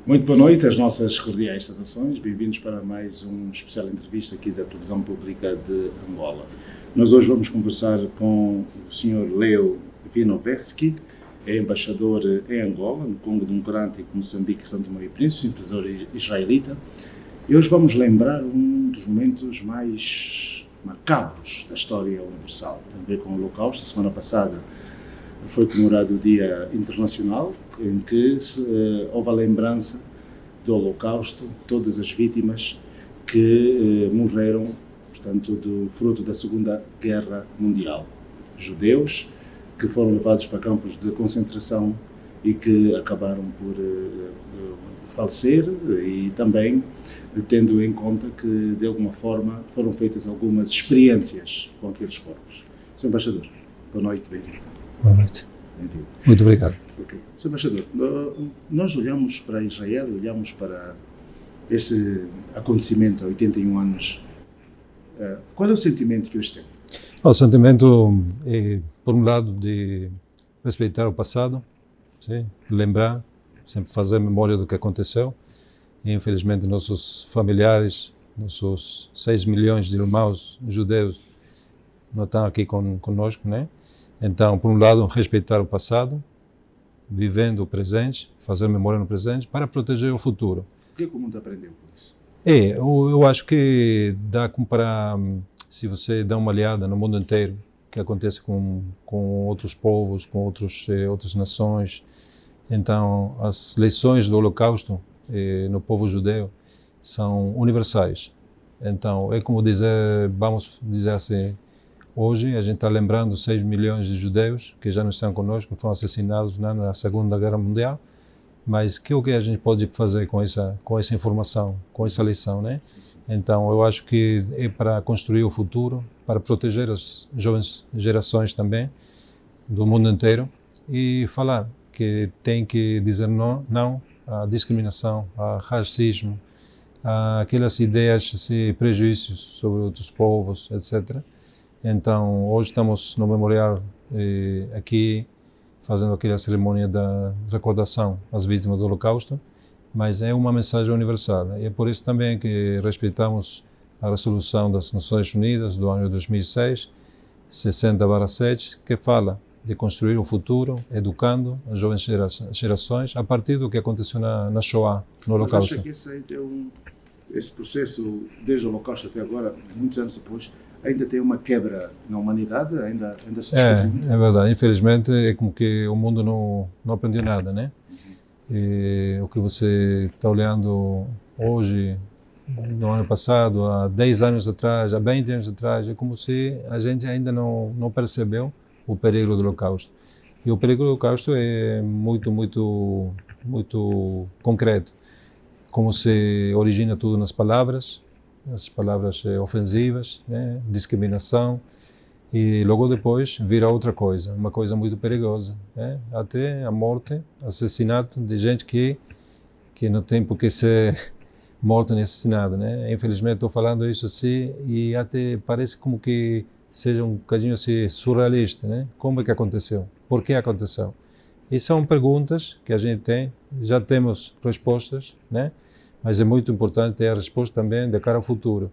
Muito boa noite, as nossas cordiais saudações. Bem-vindos para mais uma especial entrevista aqui da Televisão Pública de Angola. Nós hoje vamos conversar com o Sr. Leo Vinovetsky, é embaixador em Angola, no Congo Democrático, Moçambique e São Tomé e Príncipe, empresário israelita. E hoje vamos lembrar um dos momentos mais macabros da história universal. Tem a ver com o Holocausto. A semana passada foi comemorado o Dia Internacional, em que houve a lembrança do Holocausto, todas as vítimas que morreram, portanto, do fruto da Segunda Guerra Mundial. Judeus que foram levados para campos de concentração e que acabaram por falecer, e também tendo em conta que, de alguma forma, foram feitas algumas experiências com aqueles corpos. Sr. Embaixador, boa noite, bem-vindo. Boa noite. Bem-vindo. Muito obrigado. Okay. Sr. Embaixador, nós olhamos para Israel e olhamos para esse acontecimento há 81 anos. Qual é o sentimento que hoje tem? O sentimento é, por um lado, de respeitar o passado, sim? Lembrar, sempre fazer memória do que aconteceu. E, infelizmente, nossos familiares, nossos 6 milhões de irmãos judeus não estão aqui conosco, né? Então, por um lado, respeitar o passado, vivendo o presente, fazer memória no presente, para proteger o futuro. O que o mundo aprendeu com isso? Eu acho que dá para, se você dá uma olhada no mundo inteiro, que acontece com outros povos, com outras nações. Então, as lições do Holocausto no povo judeu são universais. Então, é como dizer, vamos dizer assim, hoje a gente está lembrando 6 milhões de judeus que já não estão conosco, que foram assassinados na Segunda Guerra Mundial. Mas o que a gente pode fazer com essa informação, com essa lição, né? Então, eu acho que é para construir o futuro, para proteger as jovens gerações também, do mundo inteiro, e falar que tem que dizer não à discriminação, ao racismo, àquelas ideias, prejuízos sobre outros povos, etc. Então, hoje estamos no memorial aqui, fazendo aquela cerimônia da recordação às vítimas do Holocausto, mas é uma mensagem universal. E é por isso também que respeitamos a resolução das Nações Unidas do ano 2006, 60/7, que fala de construir um futuro educando as jovens gerações a partir do que aconteceu na Shoah, no Holocausto. Mas acha que esse processo, desde o Holocausto até agora, muitos anos depois, ainda tem uma quebra na humanidade? Ainda se discute muito? É verdade. Infelizmente, é como que o mundo não aprendeu nada, né? E o que você está olhando hoje, no ano passado, há 10 anos atrás, há 20 anos atrás, é como se a gente ainda não percebeu o perigo do Holocausto. E o perigo do Holocausto é muito, muito, muito concreto. Como se origina tudo nas palavras, as palavras ofensivas, né? Discriminação, e logo depois vira outra coisa, uma coisa muito perigosa, né? Até a morte, assassinato de gente que não tem por que ser morto nem assassinado, né? Infelizmente estou falando isso assim e até parece como que seja um bocadinho assim surrealista, né? Como é que aconteceu? Por que aconteceu? E são perguntas que a gente tem, já temos respostas, né? Mas é muito importante ter a resposta também de cara ao futuro.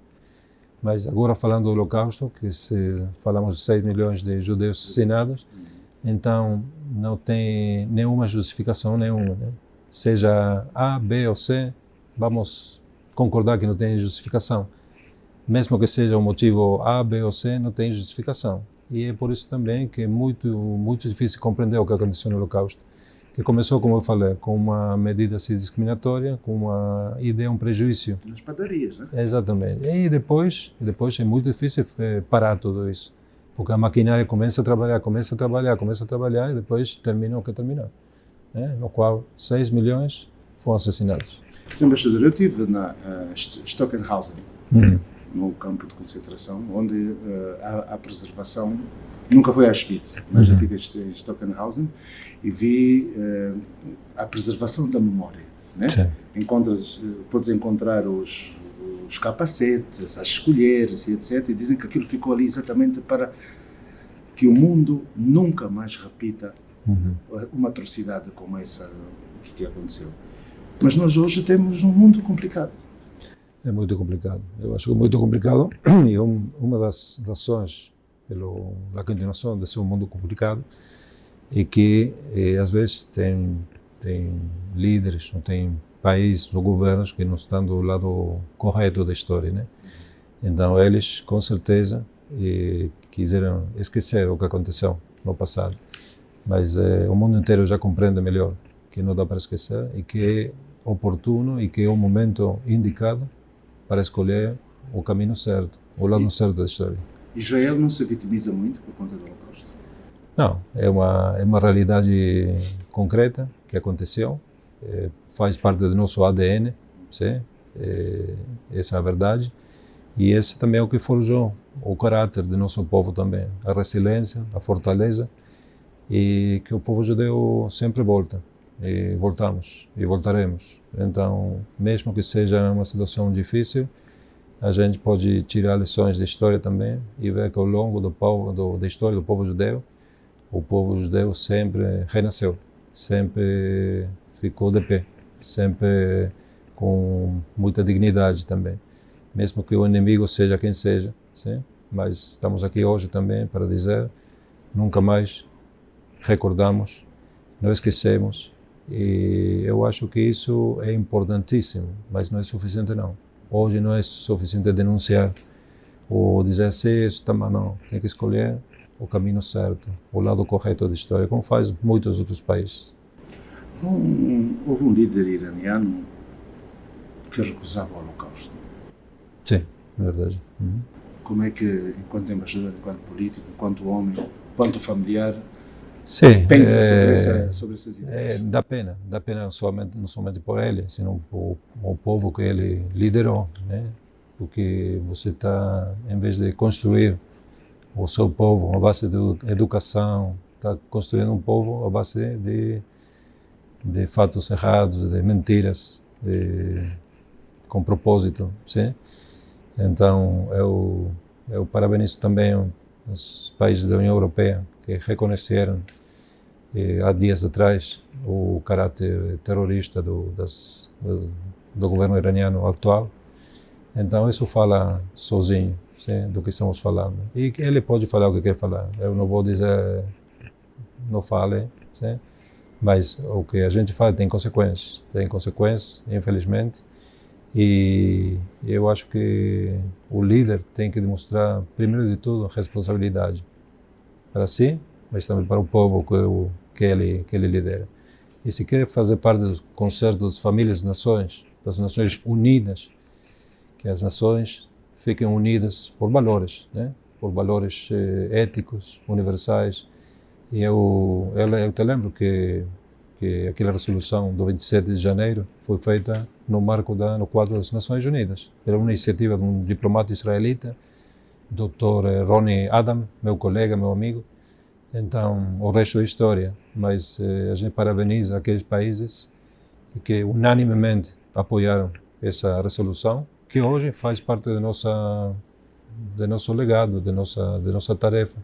Mas agora falando do Holocausto, que falamos de 6 milhões de judeus assassinados, então não tem nenhuma justificação nenhuma, né? Seja A, B ou C, vamos concordar que não tem justificação. Mesmo que seja o motivo A, B ou C, não tem justificação. E é por isso também que é muito, muito difícil compreender o que aconteceu no Holocausto. Que começou, como eu falei, com uma medida assim, discriminatória, com uma ideia, um prejuízo. Nas padarias, né? Exatamente. E depois é muito difícil parar tudo isso. Porque a maquinária começa a trabalhar e depois termina o que terminou. Né? No qual 6 milhões foram assassinados. Sr. Embaixador, eu estive na Stockenhausen, no campo de concentração, onde a preservação nunca foi a Auschwitz, mas já estive em Stockenhausen e vi a preservação da memória, né? Podes encontrar os capacetes, as colheres e etc. E dizem que aquilo ficou ali exatamente para que o mundo nunca mais repita uma atrocidade como essa que aconteceu. Mas nós hoje temos um mundo complicado. É muito complicado. Eu acho que é muito complicado e uma das razões pela continuação desse mundo complicado é que às vezes tem líderes, não tem países ou governos que não estão do lado correto da história, né? Então eles com certeza quiseram esquecer o que aconteceu no passado, mas o mundo inteiro já compreende melhor que não dá para esquecer e que é oportuno e que é o momento indicado para escolher o caminho certo, o lado certo da história. Israel não se vitimiza muito por conta do Holocausto? Não, é uma realidade concreta que aconteceu, faz parte do nosso ADN, sim? Essa é a verdade, e esse também é o que forjou o caráter do nosso povo também, a resiliência, a fortaleza, e que o povo judeu sempre volta, e voltamos, e voltaremos. Então, mesmo que seja uma situação difícil, a gente pode tirar lições da história também e ver que ao longo da história do povo judeu sempre renasceu, sempre ficou de pé, sempre com muita dignidade também. Mesmo que o inimigo seja quem seja, sim? Mas estamos aqui hoje também para dizer, nunca mais recordamos, não esquecemos, e eu acho que isso é importantíssimo, mas não é suficiente não. Hoje não é suficiente denunciar ou dizer assim, isso também não, tem que escolher o caminho certo, o lado correto da história, como faz muitos outros países. Houve um líder iraniano que recusava o Holocausto. Sim, é verdade. Uhum. Como é que, enquanto embaixador, enquanto político, enquanto homem, enquanto familiar, sim, pensa sobre essas ideias? Dá pena não somente por ele, senão o povo que ele liderou, né? Porque você está, em vez de construir o seu povo à base de educação, está construindo um povo à base de fatos errados, de mentiras, com propósito, sim? Então, eu parabenizo também os países da União Europeia que reconheceram há dias atrás o caráter terrorista do governo iraniano atual. Então, isso fala sozinho, sim, do que estamos falando. E ele pode falar o que quer falar. Eu não vou dizer, não fale, sim? Mas o que a gente fala tem consequências, infelizmente. E eu acho que o líder tem que demonstrar, primeiro de tudo, responsabilidade para si, mas também para o povo que ele lidera. E se quer fazer parte do concerto das famílias das Nações Unidas, que as nações fiquem unidas por valores, né? Por valores éticos, universais. E eu te lembro que aquela resolução do 27 de janeiro foi feita no quadro das Nações Unidas, pela uma iniciativa de um diplomata israelita, Dr. Ronnie Adam, meu colega, meu amigo. Então, o resto é história, mas a gente parabeniza aqueles países que unanimemente apoiaram essa resolução, que hoje faz parte do nosso legado, da nossa tarefa.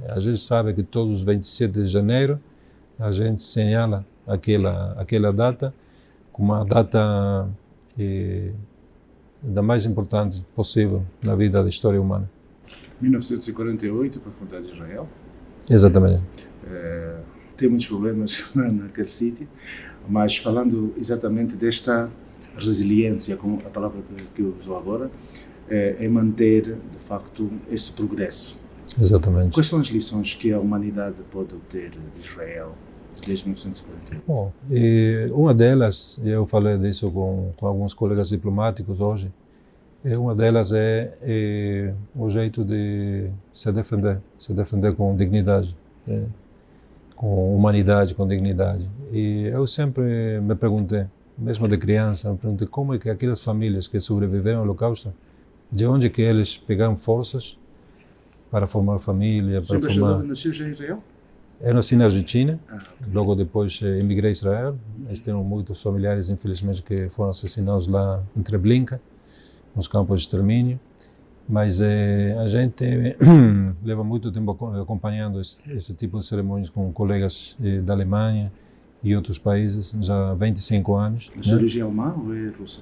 A gente sabe que todos os 27 de janeiro a gente señala aquela data como uma data da mais importante possível na vida da história humana. 1948 foi fundado Israel. Exatamente. Tem muitos problemas naquele sítio, mas falando exatamente desta resiliência, como a palavra que eu uso agora, é manter, de facto, esse progresso. Exatamente. Quais são as lições que a humanidade pode obter de Israel desde 1948? Bom, uma delas, eu falei disso com alguns colegas diplomáticos hoje, uma delas é o jeito de se defender com dignidade, com humanidade, com dignidade. E eu sempre me perguntei, mesmo de criança, como é que aquelas famílias que sobreviveram ao Holocausto, de onde que eles pegaram forças para formar família, para formar... Nasceu já em Israel? Eu nasci na Argentina, logo depois emigrei a Israel. Eles têm muitos familiares, infelizmente, que foram assassinados lá em Treblinka, nos campos de extermínio. Mas a gente leva muito tempo acompanhando esse tipo de cerimônias com colegas da Alemanha e outros países já há 25 anos. A sua origem é alemã ou é russa?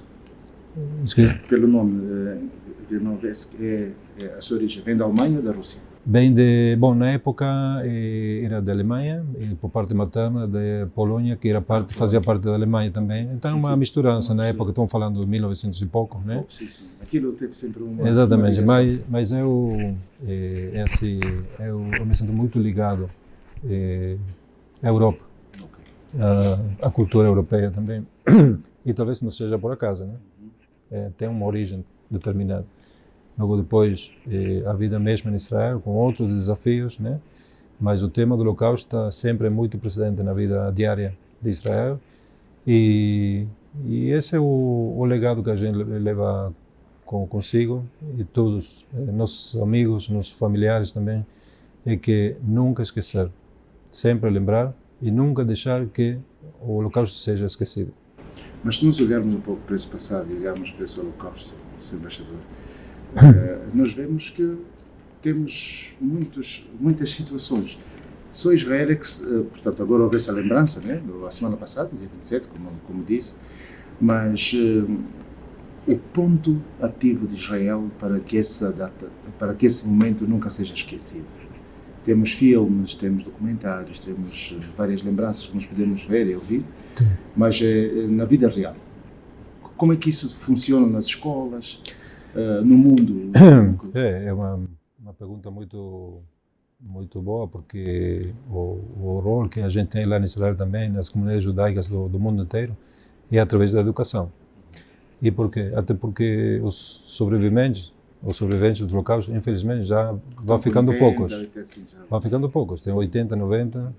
Desculpe. Pelo nome, Vinovesky, a sua origem vem da Alemanha ou da Rússia? Bem bom, na época era da Alemanha, e por parte materna da Polônia, que fazia parte da Alemanha também. Então Sim, uma sim. misturança na época, estamos falando de 1900 e pouco, né? Sim, sim. Aquilo teve sempre uma Exatamente, ligação. mas eu me sinto muito ligado à Europa, Ok. à cultura europeia também. E talvez não seja por acaso, né? Tem uma origem determinada. Logo depois, a vida mesmo em Israel, com outros desafios, né? Mas o tema do Holocausto está sempre muito presente na vida diária de Israel. E esse é o legado que a gente leva consigo, e todos, nossos amigos, nossos familiares também, é que nunca esquecer, sempre lembrar e nunca deixar que o Holocausto seja esquecido. Mas se nós olharmos um pouco para esse passado e olharmos para esse Holocausto, Sr. Embaixador, nós vemos que temos muitas situações. Só Israel é que, portanto, agora houve essa lembrança, né? A semana passada, dia 27, como disse, mas o ponto ativo de Israel para que essa data, para que esse momento nunca seja esquecido. Temos filmes, temos documentários, temos várias lembranças que nós podemos ver e ouvir, mas na vida real, como é que isso funciona nas escolas, no mundo? É uma pergunta muito boa, porque o rol que a gente tem lá em Israel também, nas comunidades judaicas do mundo inteiro, é através da educação. E por quê? Até porque os sobreviventes do Holocausto, infelizmente, já vão ficando poucos. Vão ficando poucos, tem 80, 90,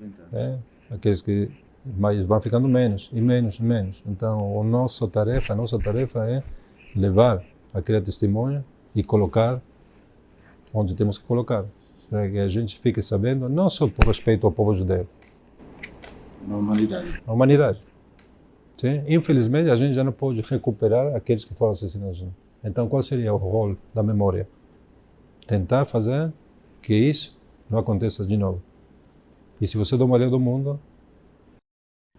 aqueles que mas vão ficando menos e menos e menos. Então, a nossa tarefa é levar aquele testemunho e colocar onde temos que colocar, para que a gente fique sabendo, não só por respeito ao povo judeu, Na a humanidade. Sim? Infelizmente, a gente já não pode recuperar aqueles que foram assassinados. Então, qual seria o rol da memória? Tentar fazer que isso não aconteça de novo. E se você dá uma olhada do mundo,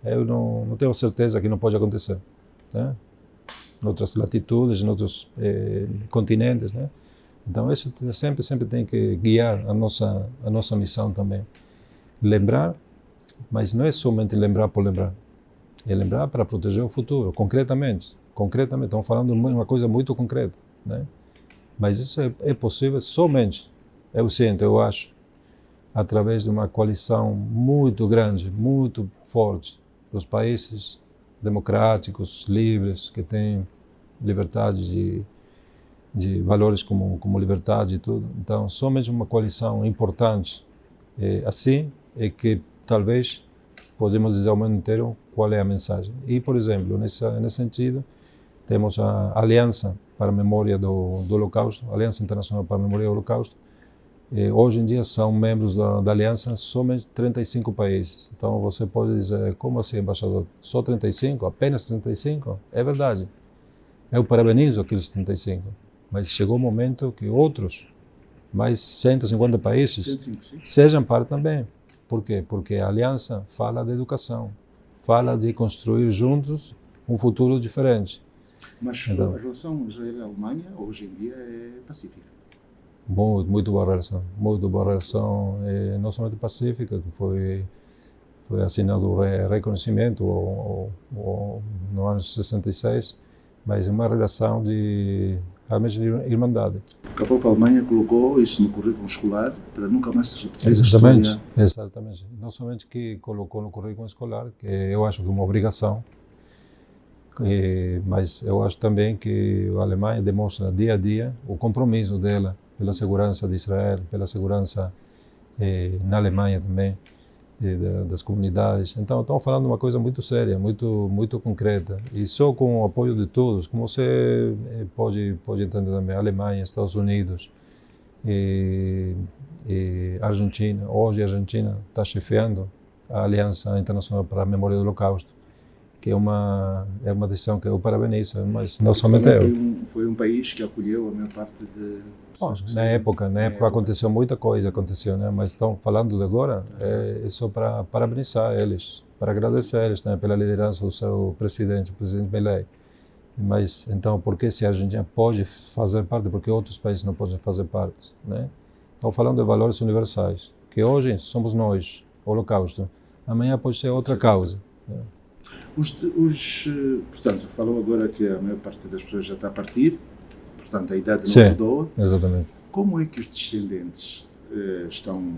eu não tenho certeza que não pode acontecer, né? Em outras latitudes, em outros continentes, né? Então, isso sempre tem que guiar a nossa missão também. Lembrar, mas não é somente lembrar por lembrar. É lembrar para proteger o futuro, concretamente. Estamos falando de uma coisa muito concreta, né? Mas isso é possível somente, eu acho, através de uma coalição muito grande, muito forte, dos países democráticos, livres, que têm liberdade de valores como liberdade e tudo. Então, somente uma coalição importante assim é que talvez podemos dizer ao mundo inteiro qual é a mensagem. E, por exemplo, nesse sentido, temos a Aliança para a Memória do Holocausto, a Aliança Internacional para a Memória do Holocausto. Hoje em dia são membros da Aliança somente 35 países. Então você pode dizer, como assim, embaixador? Só 35? Apenas 35? É verdade. Eu parabenizo aqueles 35. Mas chegou o momento que outros, mais 150 países, sejam parte também. Por quê? Porque a Aliança fala de educação, fala de construir juntos um futuro diferente. Mas então, a relação Israel-Alemanha hoje em dia é pacífica. Muito boa relação, não somente pacífica, que foi assinado o reconhecimento no ano 66, mas uma relação de realmente irmandade. Porque a própria Alemanha colocou isso no currículo escolar para nunca mais se repetir essa história. Exatamente. Não somente que colocou no currículo escolar, que eu acho que é uma obrigação, mas eu acho também que a Alemanha demonstra dia a dia o compromisso dela pela segurança de Israel, pela segurança na Alemanha também, das comunidades. Então, estamos falando de uma coisa muito séria, muito concreta. E só com o apoio de todos, como você pode entender também, Alemanha, Estados Unidos, Argentina. Hoje a Argentina está chefiando a Aliança Internacional para a Memória do Holocausto, que é uma decisão que eu parabenizo, mas não somente eu. Foi um país que acolheu a maior parte pessoas que Na época aconteceu muita coisa, né? Mas estão falando de agora, é só para parabenizar eles, para agradecer eles também pela liderança do seu presidente, o presidente Milei. Mas então, por que se a Argentina pode fazer parte, porque outros países não podem fazer parte, né? Estão falando de valores universais, que hoje somos nós, o Holocausto, amanhã pode ser outra causa. Né? Portanto, falou agora que a maior parte das pessoas já está a partir, portanto a idade não mudou. Exatamente. Como é que os descendentes estão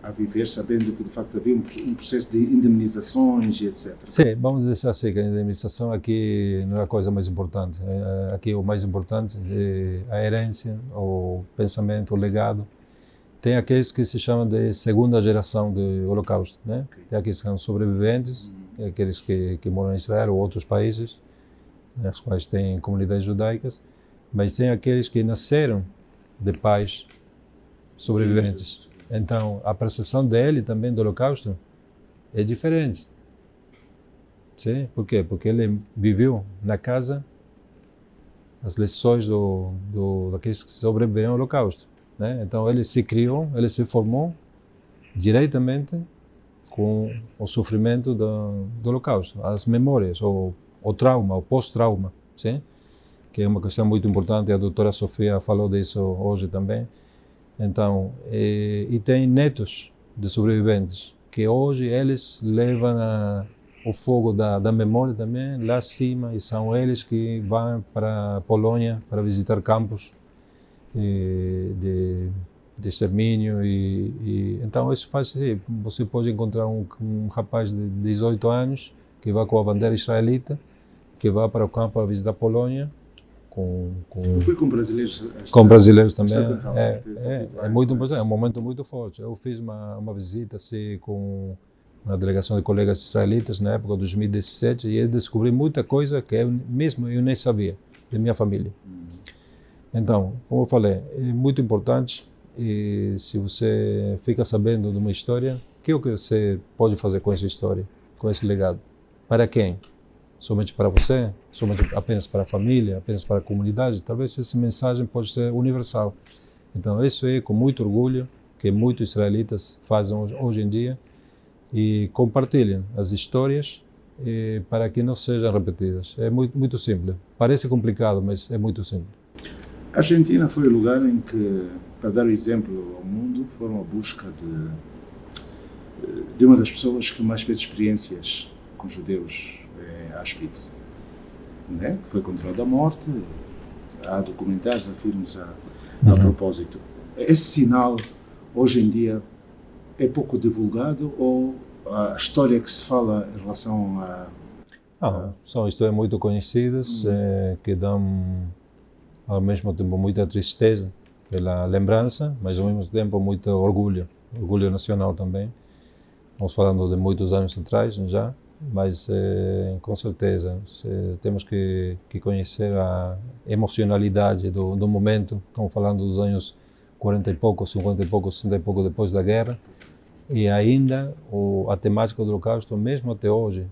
a viver, sabendo que de facto havia um processo de indemnizações e etc? Sim, vamos dizer assim, que a indemnização aqui não é a coisa mais importante. Aqui o mais importante é a herência, o pensamento, o legado. Tem aqueles que se chamam de segunda geração do Holocausto, né? Okay. Tem aqueles que são sobreviventes, aqueles que moram em Israel ou outros países, né, os quais têm comunidades judaicas, mas tem aqueles que nasceram de pais sobreviventes. Então, a percepção dele também do Holocausto é diferente. Sim? Por quê? Porque ele viveu na casa as lições daqueles que sobreviveram ao Holocausto. Né? Então, ele se criou, ele se formou diretamente com o sofrimento do Holocausto, as memórias, o trauma, o pós-trauma, sim? Que é uma questão muito importante, a doutora Sofia falou disso hoje também. Então, e tem netos de sobreviventes, que hoje eles levam o fogo da memória também lá acima, e são eles que vão para a Polônia para visitar campos de extermínio. Então, isso faz assim, você pode encontrar um rapaz de 18 anos que vai com a bandeira israelita, que vai para o campo para visitar a Polônia. Eu fui com brasileiros. Com brasileiros também. É muito importante, é um momento muito forte. Eu fiz uma visita assim, com uma delegação de colegas israelitas na época de 2017 e eu descobri muita coisa que eu nem sabia, de minha família. Então, como eu falei, é muito importante, e se você fica sabendo de uma história, o que você pode fazer com essa história, com esse legado? Para quem? Somente para você? Somente apenas para a família? Apenas para a comunidade? Talvez essa mensagem pode ser universal. Então, isso é com muito orgulho que muitos israelitas fazem hoje em dia e compartilham as histórias para que não sejam repetidas. É muito, muito simples. Parece complicado, mas é muito simples. A Argentina foi o lugar em que, para dar o exemplo ao mundo, foram à busca de uma das pessoas que mais fez experiências com judeus em Auschwitz, né? Que foi condenado à morte. Há documentários, há filmes a propósito. Esse sinal, hoje em dia, é pouco divulgado, ou a história que se fala em relação a... São histórias muito conhecidas, que dão ao mesmo tempo muita tristeza pela lembrança, mas ao mesmo tempo muito orgulho nacional também. Estamos falando de muitos anos atrás já, mas com certeza temos que conhecer a emocionalidade do momento. Estamos falando dos anos 40 e pouco, 50 e pouco, 60 e pouco depois da guerra, e ainda a temática do Holocausto, mesmo até hoje,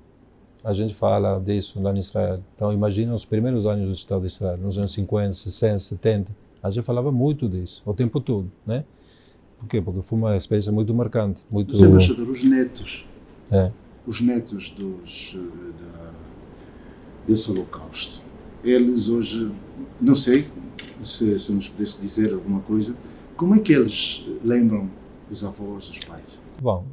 a gente fala disso lá em Israel. Então, imagina os primeiros anos do Estado de Israel, nos anos 50, 60, 70. A gente falava muito disso, o tempo todo, né? Por quê? Porque foi uma experiência muito marcante. Os embaixadores, os netos desse Holocausto, eles hoje, não sei se nos pudesse dizer alguma coisa, como é que eles lembram os avós, os pais? Bom,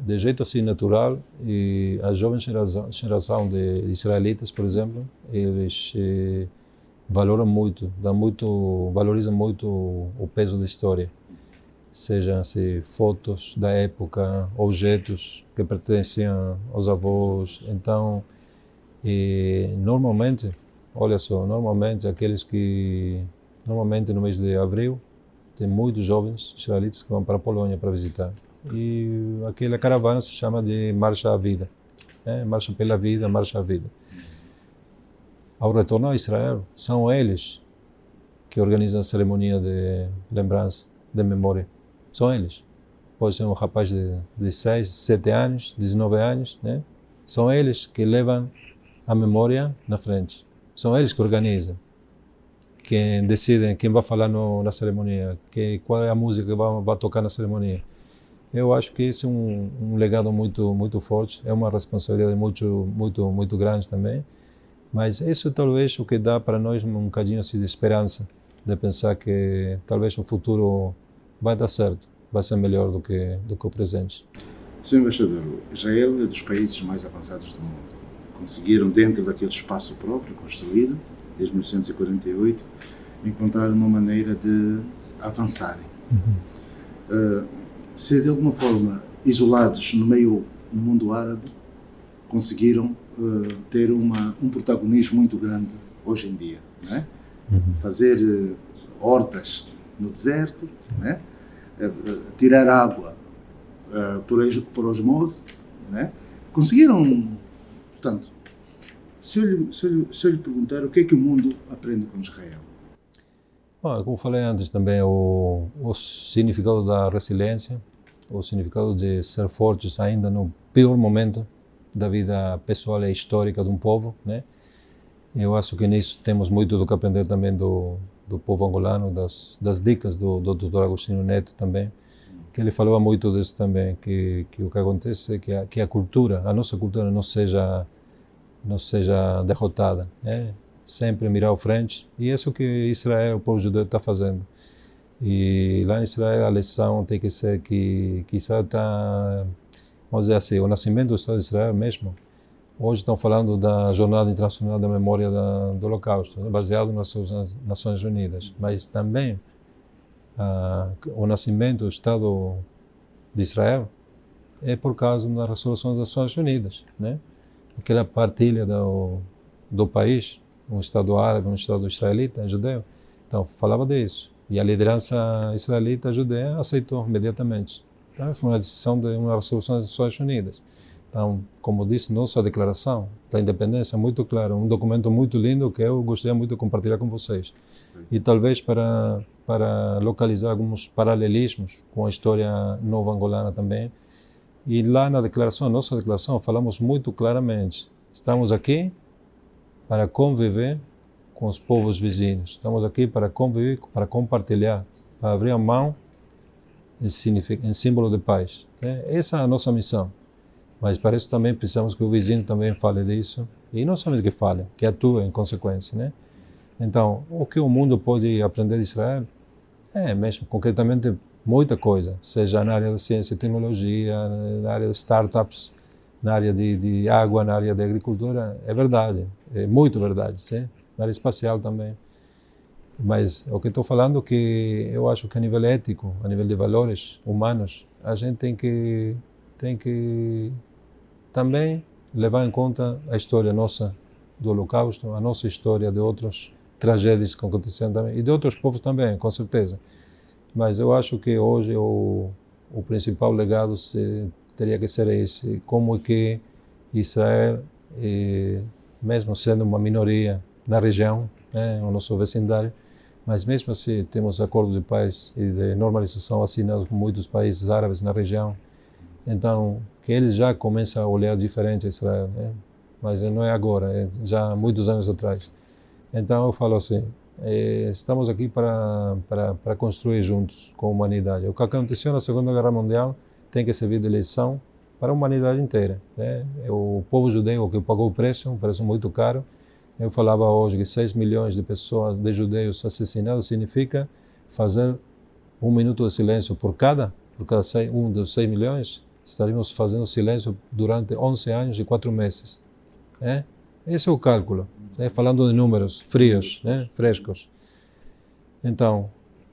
de jeito assim natural, e a jovem geração de israelitas, por exemplo, eles valoram muito, valorizam muito o peso da história, sejam assim, fotos da época, objetos que pertencem aos avós. Então, normalmente, olha só, aqueles que normalmente no mês de abril tem muitos jovens israelitas que vão para a Polônia para visitar. E aquela caravana se chama de Marcha à Vida, né? Marcha pela Vida, Marcha à Vida. Ao retornar a Israel, são eles que organizam a cerimônia de lembrança, de memória. São eles. Pode ser um rapaz de 16, 17 anos, 19 anos, né? São eles que levam a memória na frente. São eles que organizam, quem decide quem vai falar na cerimônia, qual é a música que vai tocar na cerimônia. Eu acho que esse é um legado muito forte, é uma responsabilidade muito grande também, mas isso talvez o que dá para nós um bocadinho assim, de esperança, de pensar que talvez o futuro vai dar certo, vai ser melhor do que o presente. Sr. Embaixador, Israel é dos países mais avançados do mundo. Conseguiram, dentro daquele espaço próprio construído, desde 1948, encontrar uma maneira de avançarem. Se de alguma forma isolados no mundo árabe, conseguiram ter um protagonismo muito grande hoje em dia, não é? Fazer hortas no deserto, não é? Tirar água por osmose, não é? Conseguiram, portanto, se eu lhe perguntar o que é que o mundo aprende com Israel? Como falei antes também, o significado da resiliência, o significado de ser fortes ainda no pior momento da vida pessoal e histórica de um povo, né? Eu acho que nisso temos muito do que aprender também do povo angolano, das dicas do Dr. Agostinho Neto também, que ele falava muito disso também, que o que acontece é que a cultura, a nossa cultura não seja derrotada, né? Sempre mirar à frente, e isso é o que Israel, o povo judeu, está fazendo. E lá em Israel a lição tem que ser que Israel está, vamos dizer assim, o nascimento do Estado de Israel mesmo. Hoje estão falando da Jornada Internacional da Memória do Holocausto, baseado nas Nações Unidas, mas também o nascimento do Estado de Israel é por causa das resoluções das Nações Unidas, né? Aquela partilha do país, um Estado árabe, um Estado israelita, judeu. Então, falava disso. E a liderança israelita judeia aceitou imediatamente. Então, foi uma decisão de uma resolução das Nações Unidas. Então, como disse, nossa declaração da independência é muito clara, um documento muito lindo que eu gostaria muito de compartilhar com vocês. E talvez para localizar alguns paralelismos com a história nova angolana também. E lá na declaração, nossa declaração, falamos muito claramente, estamos aqui para conviver com os povos vizinhos. Estamos aqui para conviver, para compartilhar, para abrir a mão em símbolo de paz. Essa é a nossa missão. Mas para isso também precisamos que o vizinho também fale disso. E não somente que fale, que atue em consequência, né? Então, o que o mundo pode aprender de Israel é mesmo, concretamente, muita coisa. Seja na área da ciência e tecnologia, na área de startups, na área de água, na área de agricultura. É verdade, é muito verdade, sim? Na área espacial também. Mas o que estou falando é que eu acho que a nível ético, a nível de valores humanos, a gente tem que também levar em conta a história nossa do Holocausto, a nossa história de outras tragédias que aconteceram também, e de outros povos também, com certeza. Mas eu acho que hoje o principal legado teria que ser esse, como é que Israel, mesmo sendo uma minoria na região, né, o nosso vecindário, mas mesmo assim temos acordos de paz e de normalização assinados com muitos países árabes na região. Então, que eles já começam a olhar diferente a Israel, né? Mas não é agora, é já muitos anos atrás. Então eu falo assim, estamos aqui para construir juntos com a humanidade. O que aconteceu na Segunda Guerra Mundial tem que servir de lição para a humanidade inteira, né? O povo judeu que pagou o preço, um preço muito caro. Eu falava hoje que 6 milhões de pessoas, de judeus assassinados, significa fazer 1 minuto de silêncio por cada um dos 6 milhões. Estaríamos fazendo silêncio durante 11 anos e 4 meses. Né? Esse é o cálculo, né? Falando de números frios, né? Frescos. Então,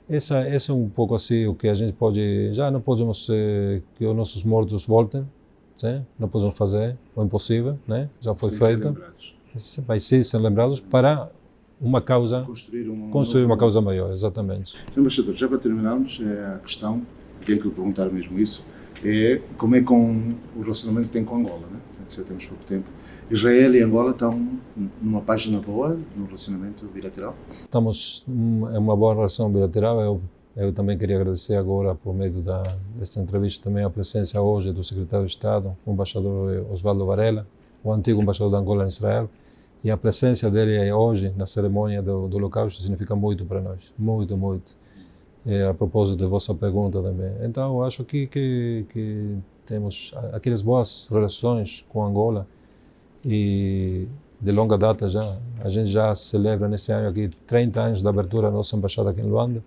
essa é um pouco assim o que a gente pode... Já não podemos que os nossos mortos voltem, né? Não podemos fazer, é impossível, né? Já foi feito. Vai ser lembrados para uma causa, construir uma causa maior, exatamente. Sr. Embaixador, já para terminarmos, a questão, tenho que lhe perguntar mesmo isso, é como é com o relacionamento que tem com Angola, né? Já temos pouco tempo. Israel e Angola estão numa página boa no relacionamento bilateral? Estamos em uma boa relação bilateral. Eu também queria agradecer agora, por meio desta entrevista, também a presença hoje do secretário de Estado, o embaixador Osvaldo Varela, o antigo embaixador de Angola em Israel, E a presença dele hoje na cerimônia do Holocausto significa muito para nós, muito, muito. A propósito de vossa pergunta também. Então, eu acho que temos aquelas boas relações com Angola e de longa data já. A gente já celebra nesse ano aqui 30 anos da abertura da nossa embaixada aqui em Luanda.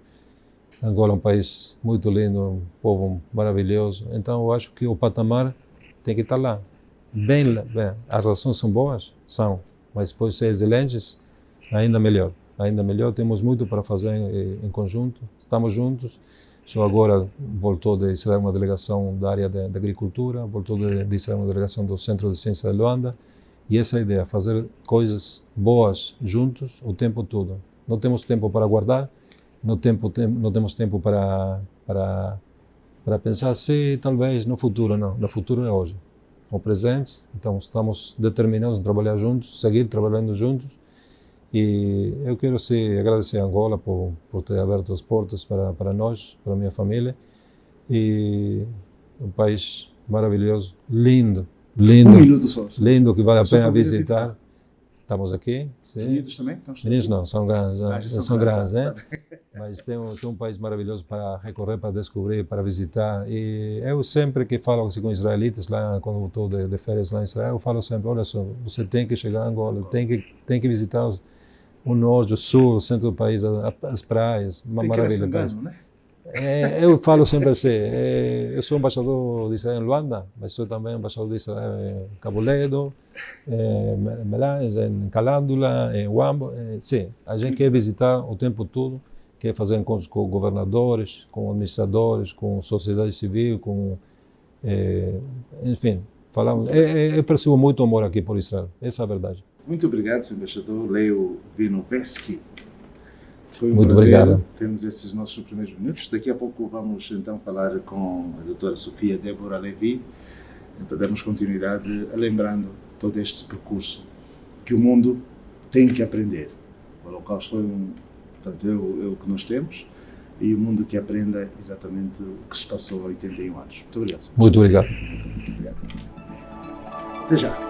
Angola é um país muito lindo, um povo maravilhoso. Então, eu acho que o patamar tem que estar lá. Bem, as relações são boas? São. Mas depois ser excelentes, ainda melhor. Ainda melhor, temos muito para fazer em conjunto. Estamos juntos. Só agora voltou de Israel uma delegação da área da agricultura, voltou de Israel uma delegação do Centro de Ciência de Luanda. E essa é a ideia, fazer coisas boas juntos o tempo todo. Não temos tempo para guardar, não temos tempo para pensar se talvez no futuro, não. No futuro é hoje. O presente, então estamos determinados a trabalhar juntos, seguir trabalhando juntos. E eu quero agradecer a Angola por ter aberto as portas para nós, para a minha família. E um país maravilhoso, lindo, lindo. Um minuto só. Lindo, que vale a pena visitar. Estamos aqui. Sim. Os meninos também? Meninos não, são grandes, são grandes, né? Mas tem um país maravilhoso para recorrer, para descobrir, para visitar. E eu sempre que falo assim, com israelitas, lá quando estou de férias lá em Israel, eu falo sempre, olha só, você tem que chegar a Angola, tem que visitar o norte, o sul, o centro do país, as praias, uma maravilha. Né? Eu falo sempre assim, eu sou embaixador de Israel em Luanda, mas sou também embaixador de Israel em Cabo Ledo, em Melange, em Calândula, em Huambo. Sim, a gente quer visitar o tempo todo, quer fazer encontros com governadores, com administradores, com sociedade civil, enfim, falamos. Eu percebo muito amor aqui por Israel, essa é a verdade. Muito obrigado, Sr. Embaixador Leo Vinovetsky. Foi um muito prazer. Obrigado. Temos esses nossos primeiros minutos. Daqui a pouco vamos então falar com a doutora Sofia Débora Levi, para darmos continuidade, lembrando todo este percurso que o mundo tem que aprender. O Holocausto foi portanto, é o que nós temos, e o mundo que aprenda exatamente o que se passou há 81 anos. Muito obrigado, Sr. Muito obrigado. Até já.